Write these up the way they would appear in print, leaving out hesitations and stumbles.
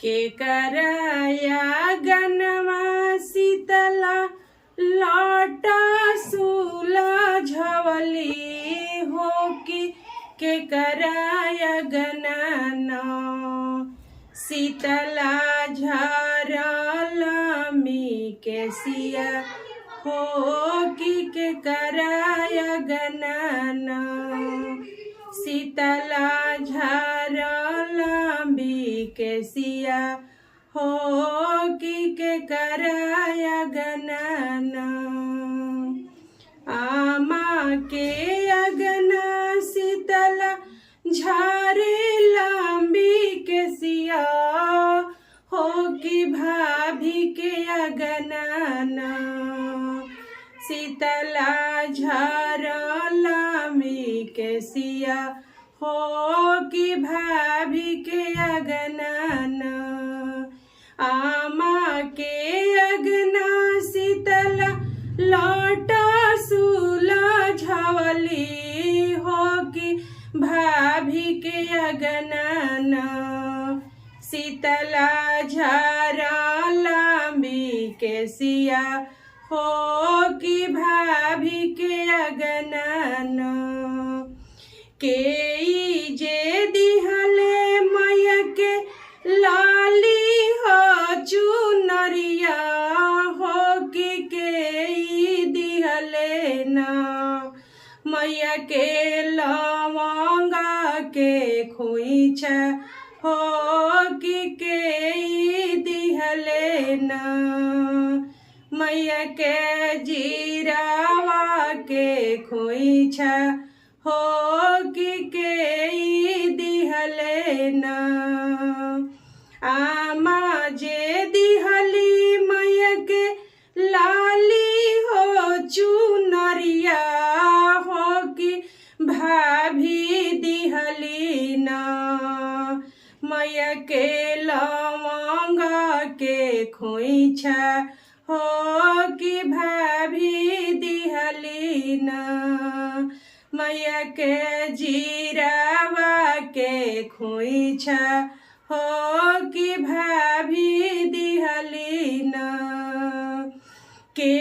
के कराया गनमा शीतला लौटा सुलझवली हो कि के कराया गनना शीतला झरल मी के सिया हो कि के कराया गनना शीतला झरल मी के सिया हो कि के कराया गनना आमा के अगना शीतला झारे लंबी के सिया हो कि भाभी के अगना शीतला झरल मी के सिया हो कि भाभी के अगना आमा के अगना शीतला लौटा सुलझवली हो कि भाभी के अगना शीतला झरल मी के सिया हो कि भाभी के अगना के जे दिहले मैया के लाली हो चुनरिया हो कि के दिहले ना मैया के लवंगा के खोइछा हो कि के दिहले ना मैया के जीरावा के खोइछा हो कि के दिहले ना आमा जे दिहली मैया के लाली हो चुनरिया हो कि भाभी दिहली ना मैया के लवंगा के खोइछा हो कि भाभी दिहली ना मैया के जीरावा के खोइछा हो कि भाभी दिहली ना के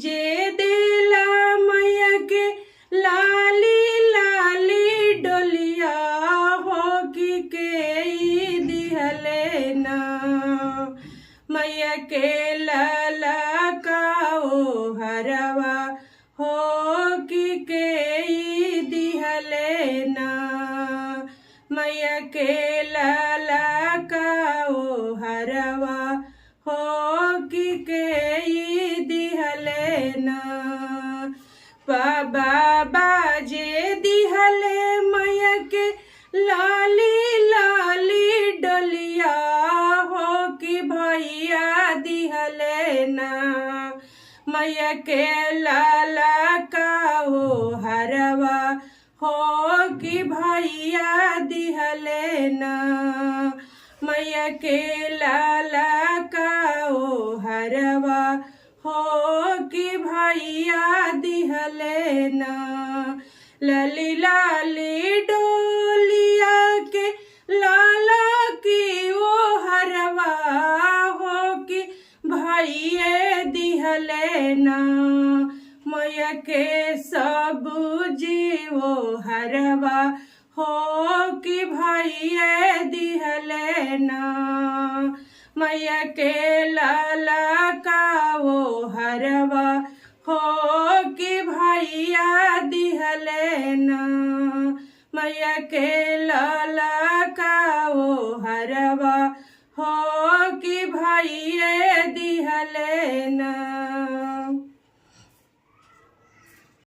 जे देला मैया के लाली लाली डोलिया हो कि के दिहले ना मैया के लाला का ओ हरवा हो कि के दिहले ना मैया के लाला का ओ हरवा हो कि के दिहले ना बाबा जे दिहले मैया के लाली लाली डोलिया हो कि भैया दिहले ना मैया के लाला का ओ हरवा हो कि भैया दिहले ना मैया के लाला का ओ हरवा हो कि भैया दिहले ना लाली लाली डोलिया के लाला की ओ हरवा हो कि भैया दिहले ना मैया के सब जीवो हरवा हो कि भैया दिहले ना मैया के लाला का वो हरवा हो कि भैया दिहले ना मैया के लाला का वो हरवा हो कि भैया